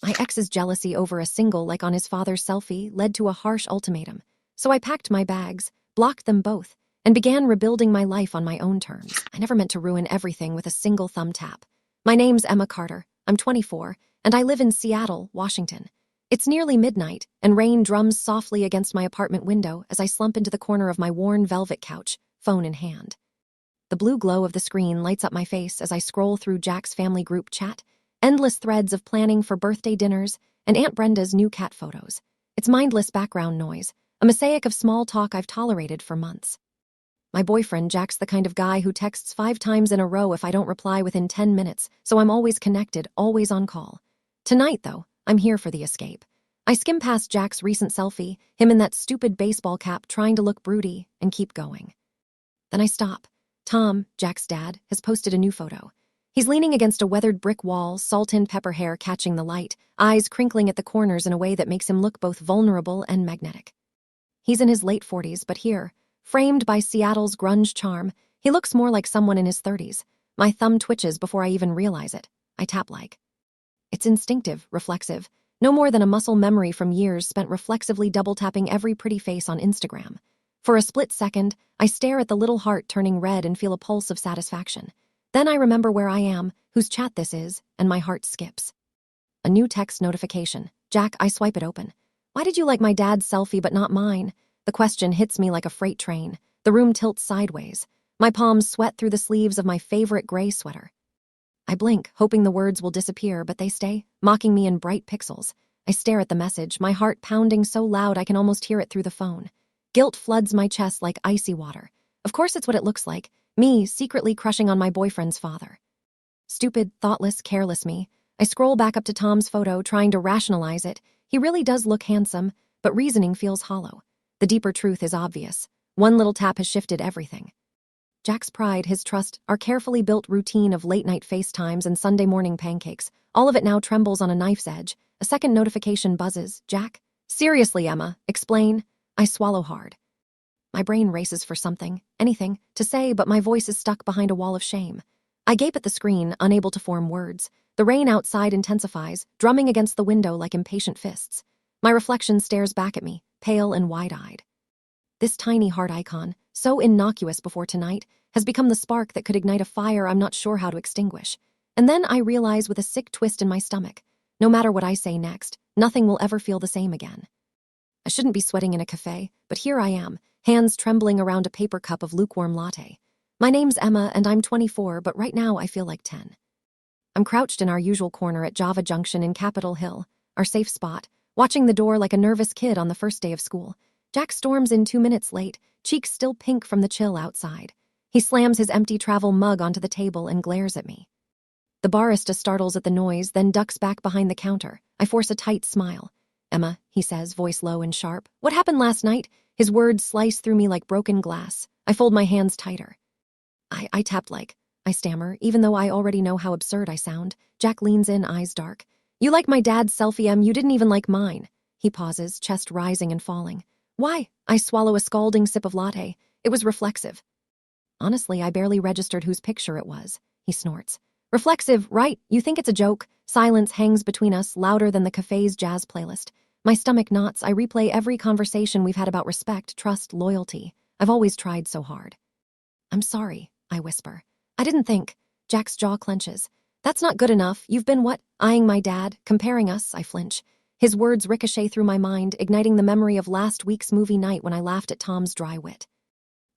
My ex's jealousy over a single like on his father's selfie led to a harsh ultimatum. So I packed my bags, blocked them both, and began rebuilding my life on my own terms. I never meant to ruin everything with a single thumb tap. My name's Emma Carter, I'm 24, and I live in Seattle, Washington. It's nearly midnight, and rain drums softly against my apartment window as I slump into the corner of my worn velvet couch, phone in hand. The blue glow of the screen lights up my face as I scroll through Jack's family group chat, endless threads of planning for birthday dinners, and Aunt Brenda's new cat photos. It's mindless background noise, a mosaic of small talk I've tolerated for months. My boyfriend, Jack's the kind of guy who texts 5 times in a row if I don't reply within 10 minutes, so I'm always connected, always on call. Tonight, though, I'm here for the escape. I skim past Jack's recent selfie, him in that stupid baseball cap trying to look broody, and keep going. Then I stop. Tom, Jack's dad, has posted a new photo. He's leaning against a weathered brick wall, salt and pepper hair catching the light, eyes crinkling at the corners in a way that makes him look both vulnerable and magnetic. He's in his late 40s, but here, framed by Seattle's grunge charm, he looks more like someone in his 30s. My thumb twitches before I even realize it. I tap like. It's instinctive, reflexive, no more than a muscle memory from years spent reflexively double-tapping every pretty face on Instagram. For a split second, I stare at the little heart turning red and feel a pulse of satisfaction. Then I remember where I am, whose chat this is, and my heart skips. A new text notification. Jack, I swipe it open. Why did you like my dad's selfie but not mine? The question hits me like a freight train. The room tilts sideways. My palms sweat through the sleeves of my favorite gray sweater. I blink, hoping the words will disappear, but they stay, mocking me in bright pixels. I stare at the message, my heart pounding so loud I can almost hear it through the phone. Guilt floods my chest like icy water. Of course it's what it looks like. Me, secretly crushing on my boyfriend's father. Stupid, thoughtless, careless me. I scroll back up to Tom's photo, trying to rationalize it. He really does look handsome, but reasoning feels hollow. The deeper truth is obvious. One little tap has shifted everything. Jack's pride, his trust, our carefully built routine of late-night FaceTimes and Sunday morning pancakes, all of it now trembles on a knife's edge. A second notification buzzes. Jack? Seriously, Emma, explain. I swallow hard. My brain races for something, anything, to say, but my voice is stuck behind a wall of shame. I gape at the screen, unable to form words. The rain outside intensifies, drumming against the window like impatient fists. My reflection stares back at me, pale and wide-eyed. This tiny heart icon, so innocuous before tonight, has become the spark that could ignite a fire I'm not sure how to extinguish. And then I realize with a sick twist in my stomach, no matter what I say next, nothing will ever feel the same again. I shouldn't be sweating in a cafe, but here I am, hands trembling around a paper cup of lukewarm latte. My name's Emma, and I'm 24, but right now I feel like 10. I'm crouched in our usual corner at Java Junction in Capitol Hill, our safe spot, watching the door like a nervous kid on the first day of school. Jack storms in 2 minutes late, cheeks still pink from the chill outside. He slams his empty travel mug onto the table and glares at me. The barista startles at the noise, then ducks back behind the counter. I force a tight smile. Emma, he says, voice low and sharp. What happened last night? His words slice through me like broken glass. I fold my hands tighter. I tapped like, I stammer, even though I already know how absurd I sound. Jack leans in, eyes dark. You like my dad's selfie, Em, you didn't even like mine. He pauses, chest rising and falling. Why? I swallow a scalding sip of latte. It was reflexive. Honestly, I barely registered whose picture it was. He snorts. Reflexive, right? You think it's a joke? Silence hangs between us, louder than the cafe's jazz playlist. My stomach knots. I replay every conversation we've had about respect, trust, loyalty. I've always tried so hard. I'm sorry, I whisper. I didn't think. Jack's jaw clenches. That's not good enough. You've been what? Eyeing my dad, comparing us, I flinch. His words ricochet through my mind, igniting the memory of last week's movie night when I laughed at Tom's dry wit.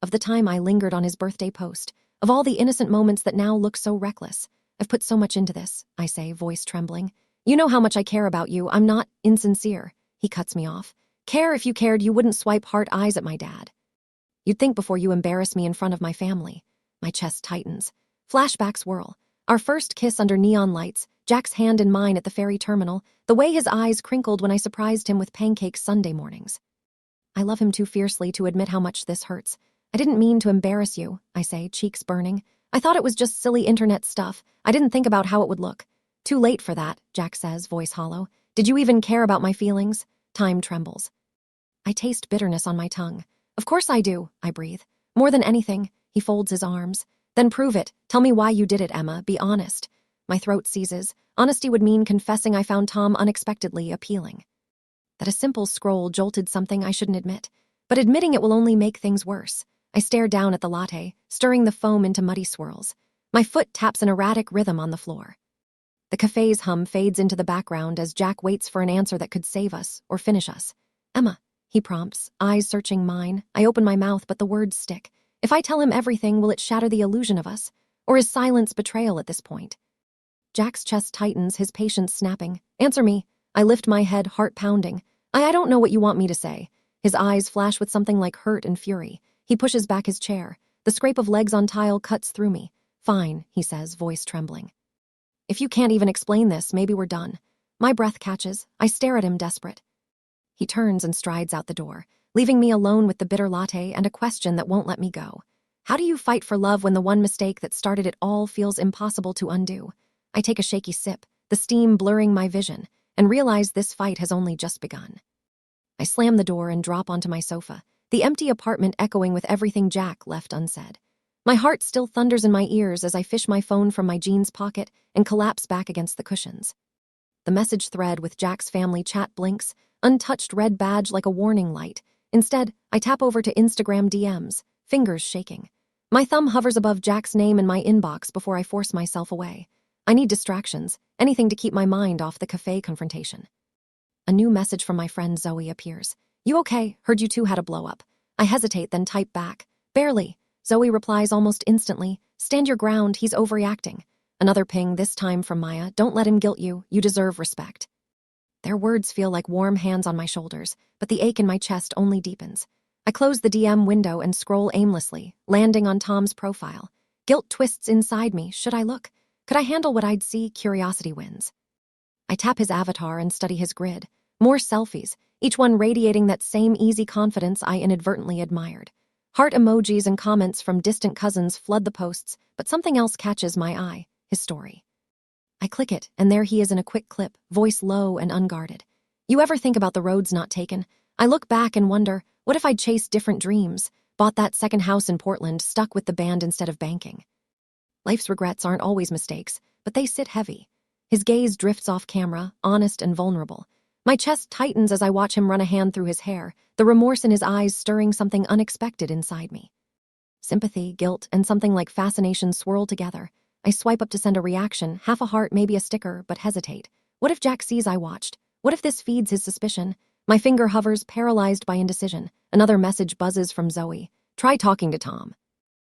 Of the time I lingered on his birthday post. Of all the innocent moments that now look so reckless. I've put so much into this, I say, voice trembling. You know how much I care about you. I'm not insincere. He cuts me off. Care if you cared, you wouldn't swipe heart eyes at my dad. You'd think before you embarrass me in front of my family. My chest tightens. Flashbacks whirl. Our first kiss under neon lights, Jack's hand in mine at the ferry terminal, the way his eyes crinkled when I surprised him with pancakes Sunday mornings. I love him too fiercely to admit how much this hurts. I didn't mean to embarrass you, I say, cheeks burning. I thought it was just silly internet stuff. I didn't think about how it would look. Too late for that, Jack says, voice hollow. Did you even care about my feelings? Time trembles. I taste bitterness on my tongue. Of course I do, I breathe. More than anything, he folds his arms. Then prove it. Tell me why you did it, Emma. Be honest. My throat seizes. Honesty would mean confessing I found Tom unexpectedly appealing. That a simple scroll jolted something I shouldn't admit. But admitting it will only make things worse. I stare down at the latte, stirring the foam into muddy swirls. My foot taps an erratic rhythm on the floor. The cafe's hum fades into the background as Jack waits for an answer that could save us or finish us. Emma, he prompts, eyes searching mine. I open my mouth, but the words stick. If I tell him everything, will it shatter the illusion of us? Or is silence betrayal at this point? Jack's chest tightens, his patience snapping. Answer me. I lift my head, heart pounding. I don't know what you want me to say. His eyes flash with something like hurt and fury. He pushes back his chair. The scrape of legs on tile cuts through me. Fine, he says, voice trembling. If you can't even explain this, maybe we're done. My breath catches. I stare at him, desperate. He turns and strides out the door, leaving me alone with the bitter latte and a question that won't let me go. How do you fight for love when the one mistake that started it all feels impossible to undo? I take a shaky sip, the steam blurring my vision, and realize this fight has only just begun. I slam the door and drop onto my sofa, the empty apartment echoing with everything Jack left unsaid. My heart still thunders in my ears as I fish my phone from my jeans pocket and collapse back against the cushions. The message thread with Jack's family chat blinks, untouched red badge like a warning light. Instead, I tap over to Instagram DMs, fingers shaking. My thumb hovers above Jack's name in my inbox before I force myself away. I need distractions, anything to keep my mind off the cafe confrontation. A new message from my friend Zoe appears. You okay? Heard you two had a blow-up. I hesitate, then type back. Barely. Zoe replies almost instantly. Stand your ground, he's overreacting. Another ping, this time from Maya. Don't let him guilt you. You deserve respect. Their words feel like warm hands on my shoulders, but the ache in my chest only deepens. I close the DM window and scroll aimlessly, landing on Tom's profile. Guilt twists inside me. Should I look? Could I handle what I'd see? Curiosity wins. I tap his avatar and study his grid. More selfies, each one radiating that same easy confidence I inadvertently admired. Heart emojis and comments from distant cousins flood the posts, but something else catches my eye, his story. I click it, and there he is in a quick clip, voice low and unguarded. You ever think about the roads not taken? I look back and wonder, what if I'd chased different dreams, bought that second house in Portland, stuck with the band instead of banking? Life's regrets aren't always mistakes, but they sit heavy. His gaze drifts off camera, honest and vulnerable. My chest tightens as I watch him run a hand through his hair, the remorse in his eyes stirring something unexpected inside me. Sympathy, guilt, and something like fascination swirl together. I swipe up to send a reaction, half a heart, maybe a sticker, but hesitate. What if Jack sees I watched? What if this feeds his suspicion? My finger hovers, paralyzed by indecision. Another message buzzes from Zoe. Try talking to Tom.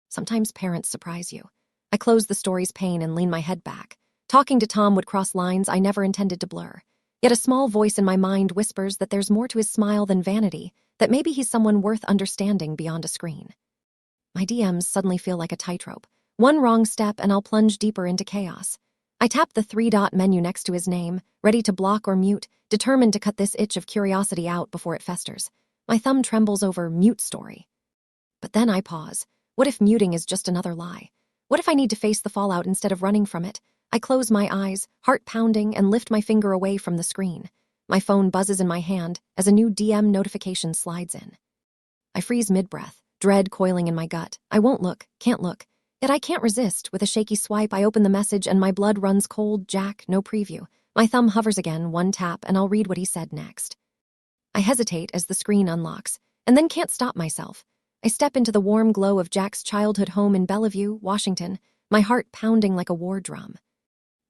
Sometimes parents surprise you. I close the story's pane and lean my head back. Talking to Tom would cross lines I never intended to blur. Yet a small voice in my mind whispers that there's more to his smile than vanity, that maybe he's someone worth understanding beyond a screen. My DMs suddenly feel like a tightrope. One wrong step and I'll plunge deeper into chaos. I tap the three-dot menu next to his name, ready to block or mute, determined to cut this itch of curiosity out before it festers. My thumb trembles over mute story. But then I pause. What if muting is just another lie? What if I need to face the fallout instead of running from it? I close my eyes, heart pounding, and lift my finger away from the screen. My phone buzzes in my hand as a new DM notification slides in. I freeze mid-breath, dread coiling in my gut. I won't look, can't look. Yet I can't resist. With a shaky swipe, I open the message and my blood runs cold. Jack, no preview. My thumb hovers again, one tap, and I'll read what he said next. I hesitate as the screen unlocks, and then can't stop myself. I step into the warm glow of Jack's childhood home in Bellevue, Washington, my heart pounding like a war drum.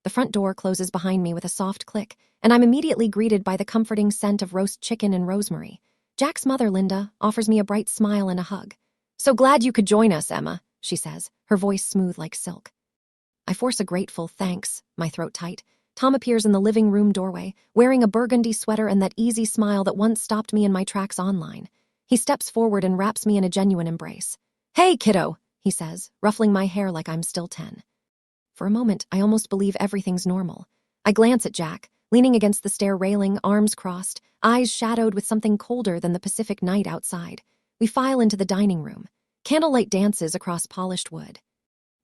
The front door closes behind me with a soft click, and I'm immediately greeted by the comforting scent of roast chicken and rosemary. Jack's mother, Linda, offers me a bright smile and a hug. So glad you could join us, Emma, she says, her voice smooth like silk. I force a grateful thanks, my throat tight. Tom appears in the living room doorway, wearing a burgundy sweater and that easy smile that once stopped me in my tracks online. He steps forward and wraps me in a genuine embrace. Hey, kiddo, he says, ruffling my hair like I'm still 10. For a moment, I almost believe everything's normal. I glance at Jack, leaning against the stair railing, arms crossed, eyes shadowed with something colder than the Pacific night outside. We file into the dining room. Candlelight dances across polished wood.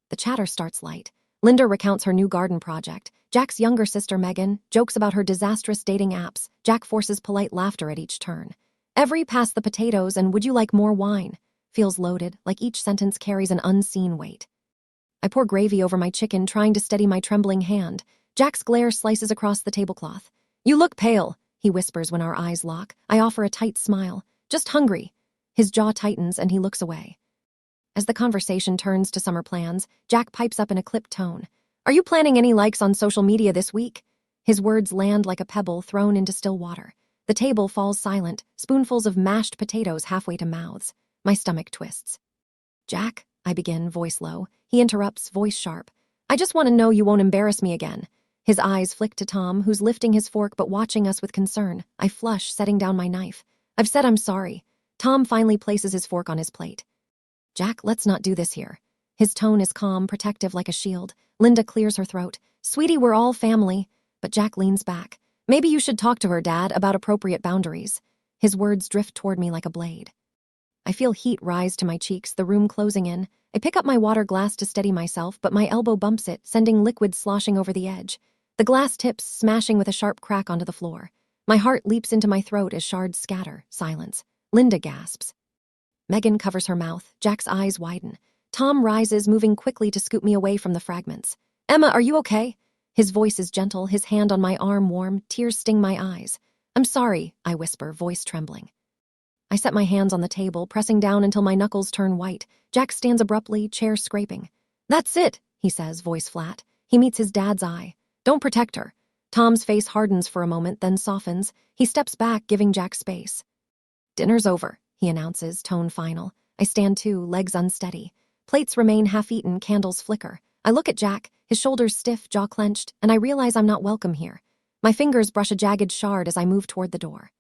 The chatter starts light. Linda recounts her new garden project. Jack's younger sister, Megan, jokes about her disastrous dating apps. Jack forces polite laughter at each turn. Every pass the potatoes and would you like more wine feels loaded, like each sentence carries an unseen weight. I pour gravy over my chicken, trying to steady my trembling hand. Jack's glare slices across the tablecloth. "You look pale," he whispers when our eyes lock. I offer a tight smile. "Just hungry." His jaw tightens and he looks away. As the conversation turns to summer plans, Jack pipes up in a clipped tone. "Are you planning any likes on social media this week?" His words land like a pebble thrown into still water. The table falls silent, spoonfuls of mashed potatoes halfway to mouths. My stomach twists. "Jack," I begin, voice low. He interrupts, voice sharp. "I just want to know you won't embarrass me again." His eyes flick to Tom, who's lifting his fork but watching us with concern. I flush, setting down my knife. "I've said I'm sorry." Tom finally places his fork on his plate. "Jack, let's not do this here." His tone is calm, protective like a shield. Linda clears her throat. "Sweetie, we're all family." But Jack leans back. "Maybe you should talk to her, Dad, about appropriate boundaries." His words drift toward me like a blade. I feel heat rise to my cheeks, the room closing in. I pick up my water glass to steady myself, but my elbow bumps it, sending liquid sloshing over the edge. The glass tips, smashing with a sharp crack onto the floor. My heart leaps into my throat as shards scatter. Silence. Linda gasps. Megan covers her mouth. Jack's eyes widen. Tom rises, moving quickly to scoop me away from the fragments. "Emma, are you okay?" His voice is gentle, his hand on my arm warm, tears sting my eyes. "I'm sorry," I whisper, voice trembling. I set my hands on the table, pressing down until my knuckles turn white. Jack stands abruptly, chair scraping. "That's it," he says, voice flat. He meets his dad's eye. "Don't protect her." Tom's face hardens for a moment, then softens. He steps back, giving Jack space. "Dinner's over," he announces, tone final. I stand too, legs unsteady. Plates remain half-eaten, candles flicker. I look at Jack, his shoulders stiff, jaw clenched, and I realize I'm not welcome here. My fingers brush a jagged shard as I move toward the door.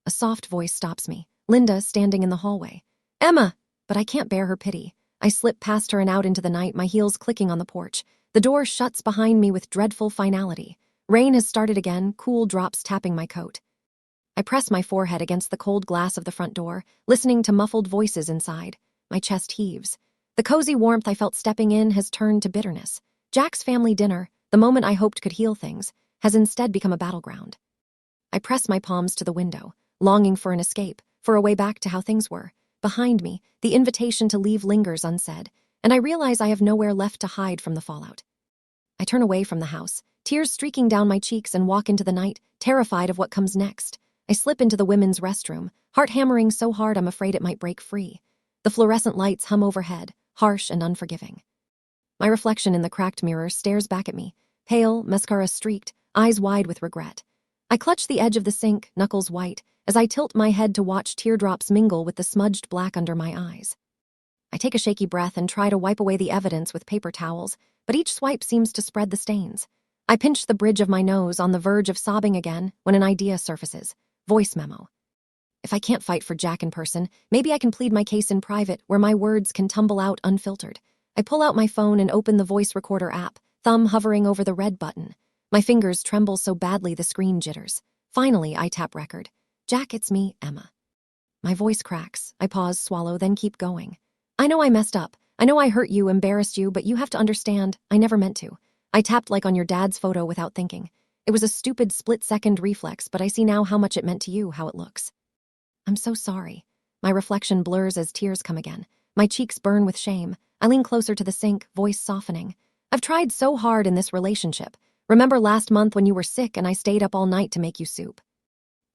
A soft voice stops me. Linda, standing in the hallway. "Emma!" But I can't bear her pity. I slip past her and out into the night, my heels clicking on the porch. The door shuts behind me with dreadful finality. Rain has started again, cool drops tapping my coat. I press my forehead against the cold glass of the front door, listening to muffled voices inside. My chest heaves. The cozy warmth I felt stepping in has turned to bitterness. Jack's family dinner, the moment I hoped could heal things, has instead become a battleground. I press my palms to the window, longing for an escape, for a way back to how things were. Behind me, the invitation to leave lingers unsaid, and I realize I have nowhere left to hide from the fallout. I turn away from the house, tears streaking down my cheeks, and walk into the night, terrified of what comes next. I slip into the women's restroom, heart hammering so hard I'm afraid it might break free. The fluorescent lights hum overhead, harsh and unforgiving. My reflection in the cracked mirror stares back at me, pale, mascara-streaked, eyes wide with regret. I clutch the edge of the sink, knuckles white, as I tilt my head to watch teardrops mingle with the smudged black under my eyes. I take a shaky breath and try to wipe away the evidence with paper towels, but each swipe seems to spread the stains. I pinch the bridge of my nose, on the verge of sobbing again, when an idea surfaces. Voice memo. If I can't fight for Jack in person, maybe I can plead my case in private, where my words can tumble out unfiltered. I pull out my phone and open the voice recorder app, thumb hovering over the red button. My fingers tremble so badly the screen jitters. Finally, I tap record. "Jack, it's me, Emma." My voice cracks. I pause, swallow, then keep going. "I know I messed up. I know I hurt you, embarrassed you, but you have to understand, I never meant to. I tapped like on your dad's photo without thinking. It was a stupid split-second reflex, but I see now how much it meant to you, how it looks. I'm so sorry." My reflection blurs as tears come again. My cheeks burn with shame. I lean closer to the sink, voice softening. "I've tried so hard in this relationship. Remember last month when you were sick and I stayed up all night to make you soup?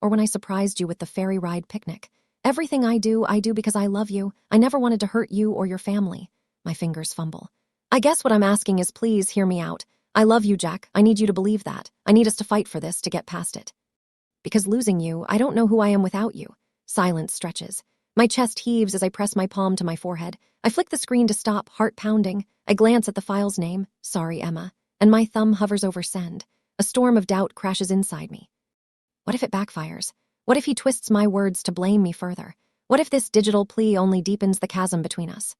Or when I surprised you with the ferry ride picnic? Everything I do because I love you. I never wanted to hurt you or your family." My fingers fumble. "I guess what I'm asking is please hear me out. I love you, Jack. I need you to believe that. I need us to fight for this, to get past it. Because losing you, I don't know who I am without you." Silence stretches. My chest heaves as I press my palm to my forehead. I flick the screen to stop, heart pounding. I glance at the file's name, "Sorry, Emma," and my thumb hovers over send. A storm of doubt crashes inside me. What if it backfires? What if he twists my words to blame me further? What if this digital plea only deepens the chasm between us?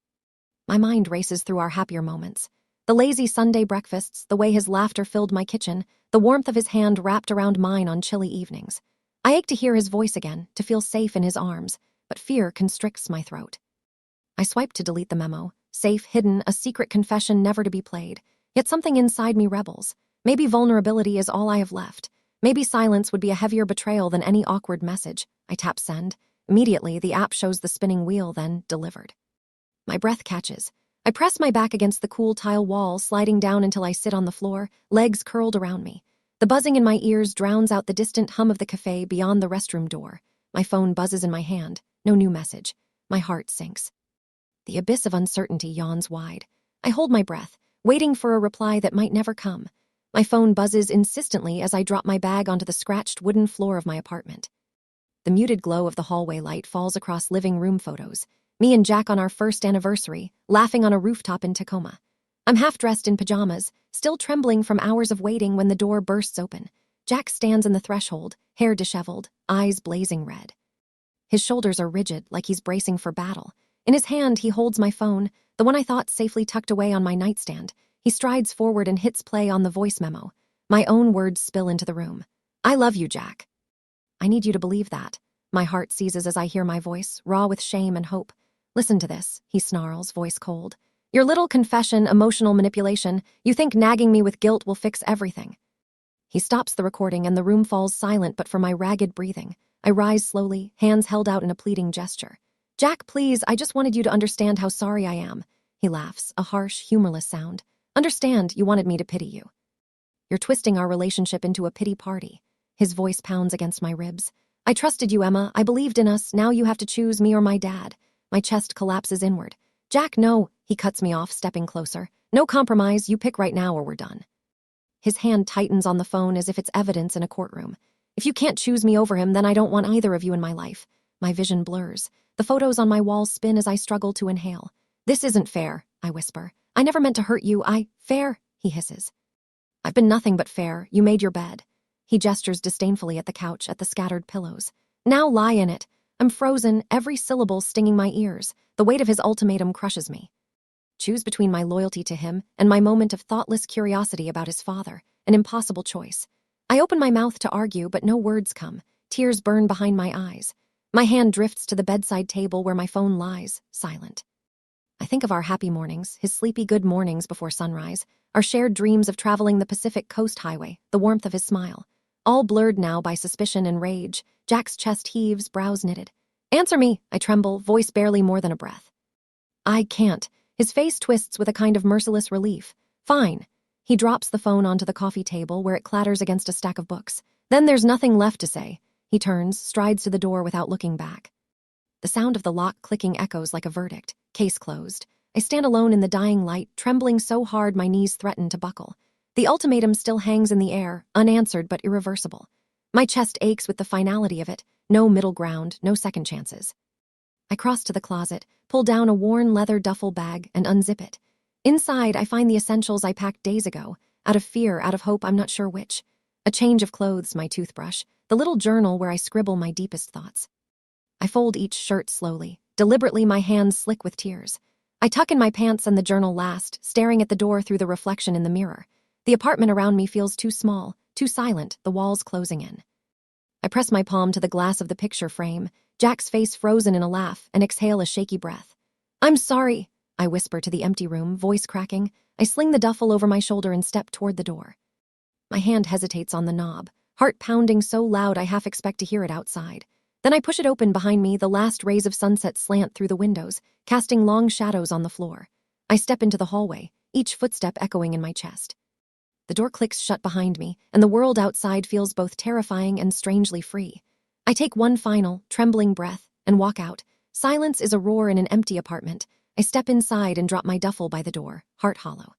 My mind races through our happier moments. The lazy Sunday breakfasts, the way his laughter filled my kitchen, the warmth of his hand wrapped around mine on chilly evenings. I ache to hear his voice again, to feel safe in his arms, but fear constricts my throat. I swipe to delete the memo. Safe, hidden, a secret confession never to be played. Yet something inside me rebels. Maybe vulnerability is all I have left. Maybe silence would be a heavier betrayal than any awkward message. I tap send. Immediately, the app shows the spinning wheel, then delivered. My breath catches. I press my back against the cool tile wall, sliding down until I sit on the floor, legs curled around me. The buzzing in my ears drowns out the distant hum of the cafe beyond the restroom door. My phone buzzes in my hand. No new message. My heart sinks. The abyss of uncertainty yawns wide. I hold my breath, waiting for a reply that might never come. My phone buzzes insistently as I drop my bag onto the scratched wooden floor of my apartment. The muted glow of the hallway light falls across living room photos. Me and Jack on our first anniversary, laughing on a rooftop in Tacoma. I'm half-dressed in pajamas, still trembling from hours of waiting when the door bursts open. Jack stands in the threshold, hair disheveled, eyes blazing red. His shoulders are rigid, like he's bracing for battle. In his hand, he holds my phone, the one I thought safely tucked away on my nightstand. He strides forward and hits play on the voice memo. My own words spill into the room. I love you, Jack. I need you to believe that. My heart seizes as I hear my voice, raw with shame and hope. Listen to this, he snarls, voice cold. Your little confession, emotional manipulation, you think nagging me with guilt will fix everything. He stops the recording and the room falls silent but for my ragged breathing. I rise slowly, hands held out in a pleading gesture. Jack, please, I just wanted you to understand how sorry I am. He laughs, a harsh, humorless sound. Understand, you wanted me to pity you. You're twisting our relationship into a pity party. His voice pounds against my ribs. I trusted you, Emma. I believed in us. Now you have to choose me or my dad. My chest collapses inward. Jack, no. He cuts me off, stepping closer. No compromise. You pick right now or we're done. His hand tightens on the phone as if it's evidence in a courtroom. If you can't choose me over him, then I don't want either of you in my life. My vision blurs. The photos on my wall spin as I struggle to inhale. This isn't fair, I whisper. I never meant to hurt you. Fair, he hisses. I've been nothing but fair. You made your bed. He gestures disdainfully at the couch, at the scattered pillows. Now lie in it. I'm frozen, every syllable stinging my ears. The weight of his ultimatum crushes me. Choose between my loyalty to him and my moment of thoughtless curiosity about his father, an impossible choice. I open my mouth to argue, but no words come. Tears burn behind my eyes. My hand drifts to the bedside table where my phone lies, silent. I think of our happy mornings, his sleepy good mornings before sunrise, our shared dreams of traveling the Pacific Coast Highway, the warmth of his smile. All blurred now by suspicion and rage, Jack's chest heaves, brows knitted. Answer me, I tremble, voice barely more than a breath. I can't. His face twists with a kind of merciless relief. Fine. He drops the phone onto the coffee table where it clatters against a stack of books. Then there's nothing left to say. He turns, strides to the door without looking back. The sound of the lock clicking echoes like a verdict. Case closed. I stand alone in the dying light, trembling so hard my knees threaten to buckle. The ultimatum still hangs in the air, unanswered but irreversible. My chest aches with the finality of it. No middle ground, no second chances. I cross to the closet, pull down a worn leather duffel bag, and unzip it. Inside, I find the essentials I packed days ago. Out of fear, out of hope, I'm not sure which. A change of clothes, my toothbrush, the little journal where I scribble my deepest thoughts. I fold each shirt slowly, deliberately my hands slick with tears. I tuck in my pants and the journal last, staring at the door through the reflection in the mirror. The apartment around me feels too small, too silent, the walls closing in. I press my palm to the glass of the picture frame, Jack's face frozen in a laugh, and exhale a shaky breath. I'm sorry, I whisper to the empty room, voice cracking. I sling the duffel over my shoulder and step toward the door. My hand hesitates on the knob, heart pounding so loud I half expect to hear it outside. Then I push it open behind me, the last rays of sunset slant through the windows, casting long shadows on the floor. I step into the hallway, each footstep echoing in my chest. The door clicks shut behind me, and the world outside feels both terrifying and strangely free. I take one final, trembling breath and walk out. Silence is a roar in an empty apartment. I step inside and drop my duffel by the door, heart hollow.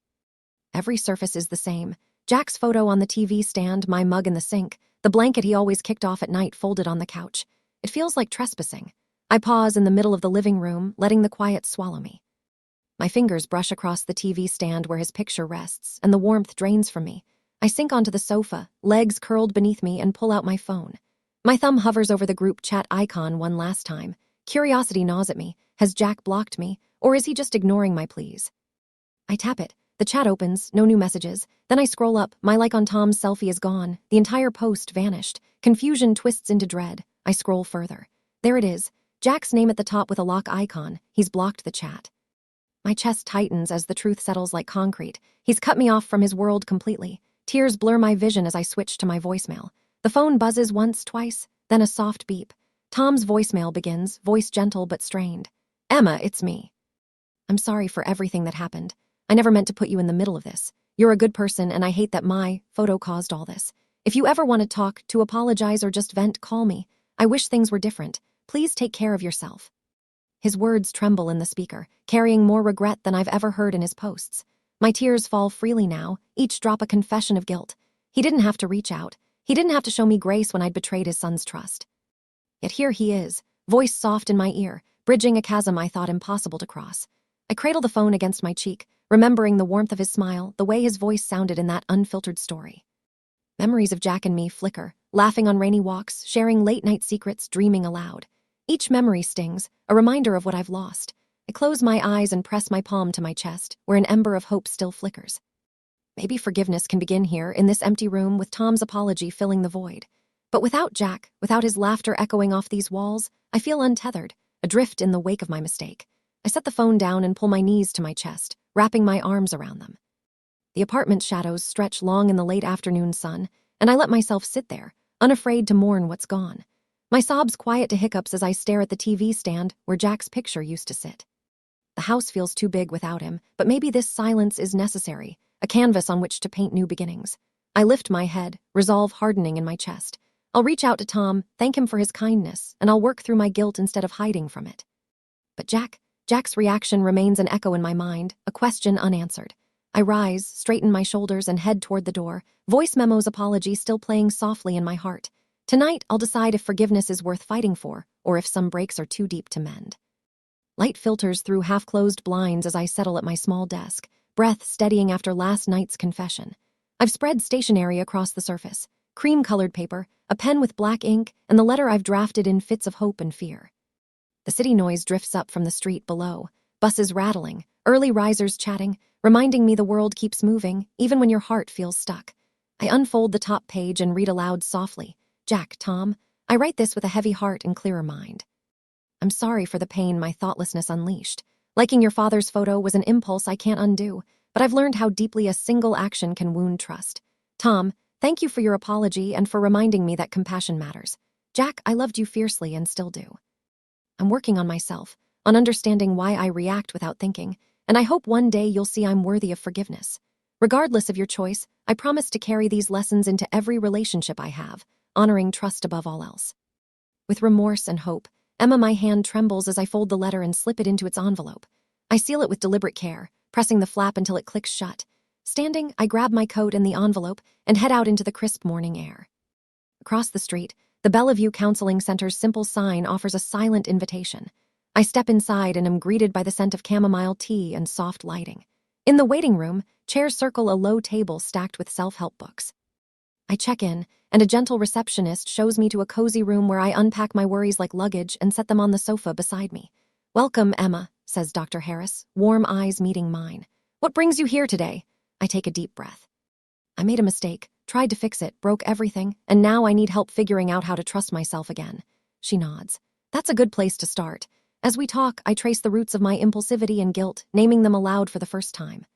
Every surface is the same. Jack's photo on the TV stand, my mug in the sink, the blanket he always kicked off at night folded on the couch. It feels like trespassing. I pause in the middle of the living room, letting the quiet swallow me. My fingers brush across the TV stand where his picture rests, and the warmth drains from me. I sink onto the sofa, legs curled beneath me, and pull out my phone. My thumb hovers over the group chat icon one last time. Curiosity gnaws at me. Has Jack blocked me, or is he just ignoring my pleas? I tap it. The chat opens, no new messages. Then I scroll up. My like on Tom's selfie is gone. The entire post vanished. Confusion twists into dread. I scroll further. There it is. Jack's name at the top with a lock icon. He's blocked the chat. My chest tightens as the truth settles like concrete. He's cut me off from his world completely. Tears blur my vision as I switch to my voicemail. The phone buzzes once, twice, then a soft beep. Tom's voicemail begins, voice gentle but strained. Emma, it's me. I'm sorry for everything that happened. I never meant to put you in the middle of this. You're a good person, and I hate that my photo caused all this. If you ever want to talk, to apologize, or just vent, call me. I wish things were different. Please take care of yourself." His words tremble in the speaker, carrying more regret than I've ever heard in his posts. My tears fall freely now, each drop a confession of guilt. He didn't have to reach out. He didn't have to show me grace when I'd betrayed his son's trust. Yet here he is, voice soft in my ear, bridging a chasm I thought impossible to cross. I cradle the phone against my cheek, remembering the warmth of his smile, the way his voice sounded in that unfiltered story. Memories of Jack and me flicker, laughing on rainy walks, sharing late-night secrets, dreaming aloud. Each memory stings, a reminder of what I've lost. I close my eyes and press my palm to my chest, where an ember of hope still flickers. Maybe forgiveness can begin here, in this empty room, with Tom's apology filling the void. But without Jack, without his laughter echoing off these walls, I feel untethered, adrift in the wake of my mistake. I set the phone down and pull my knees to my chest, wrapping my arms around them. The apartment's shadows stretch long in the late afternoon sun, and I let myself sit there, unafraid to mourn what's gone. My sobs quiet to hiccups as I stare at the TV stand where Jack's picture used to sit. The house feels too big without him, but maybe this silence is necessary, a canvas on which to paint new beginnings. I lift my head, resolve hardening in my chest. I'll reach out to Tom, thank him for his kindness, and I'll work through my guilt instead of hiding from it. But Jack's reaction remains an echo in my mind, a question unanswered. I rise, straighten my shoulders, and head toward the door, voice memo's apology still playing softly in my heart. Tonight, I'll decide if forgiveness is worth fighting for, or if some breaks are too deep to mend. Light filters through half-closed blinds as I settle at my small desk, breath steadying after last night's confession. I've spread stationery across the surface, cream-colored paper, a pen with black ink, and the letter I've drafted in fits of hope and fear. The city noise drifts up from the street below, buses rattling, early risers chatting, reminding me the world keeps moving, even when your heart feels stuck. I unfold the top page and read aloud softly. Jack, Tom, I write this with a heavy heart and clearer mind. I'm sorry for the pain my thoughtlessness unleashed. Liking your father's photo was an impulse I can't undo, but I've learned how deeply a single action can wound trust. Tom, thank you for your apology and for reminding me that compassion matters. Jack, I loved you fiercely and still do. I'm working on myself, on understanding why I react without thinking, and I hope one day you'll see I'm worthy of forgiveness. Regardless of your choice, I promise to carry these lessons into every relationship I have, honoring trust above all else. With remorse and hope, Emma, my hand trembles as I fold the letter and slip it into its envelope. I seal it with deliberate care, pressing the flap until it clicks shut. Standing, I grab my coat and the envelope and head out into the crisp morning air. Across the street, the Bellevue Counseling Center's simple sign offers a silent invitation. I step inside and am greeted by the scent of chamomile tea and soft lighting. In the waiting room, chairs circle a low table stacked with self-help books. I check in, and a gentle receptionist shows me to a cozy room where I unpack my worries like luggage and set them on the sofa beside me. "Welcome, Emma," says Dr. Harris, warm eyes meeting mine. "What brings you here today?" I take a deep breath. I made a mistake, tried to fix it, broke everything, and now I need help figuring out how to trust myself again. She nods. That's a good place to start. As we talk, I trace the roots of my impulsivity and guilt, naming them aloud for the first time.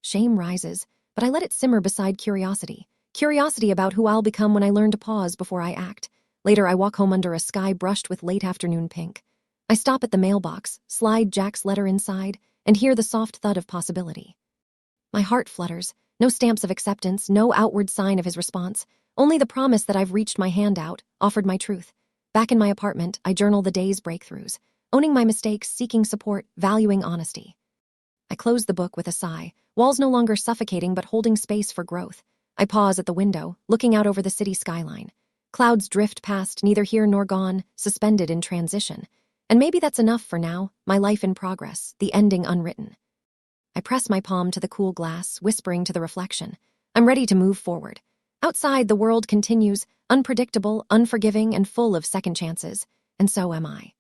Shame rises, but I let it simmer beside curiosity. Curiosity about who I'll become when I learn to pause before I act. Later, I walk home under a sky brushed with late afternoon pink. I stop at the mailbox, slide Jack's letter inside, and hear the soft thud of possibility. My heart flutters. No stamps of acceptance, no outward sign of his response, only the promise that I've reached my hand out, offered my truth. Back in my apartment, I journal the day's breakthroughs, owning my mistakes, seeking support, valuing honesty. I close the book with a sigh, walls no longer suffocating but holding space for growth. I pause at the window, looking out over the city skyline. Clouds drift past, neither here nor gone, suspended in transition. And maybe that's enough for now, my life in progress, the ending unwritten. I press my palm to the cool glass, whispering to the reflection. I'm ready to move forward. Outside, the world continues, unpredictable, unforgiving, and full of second chances. And so am I.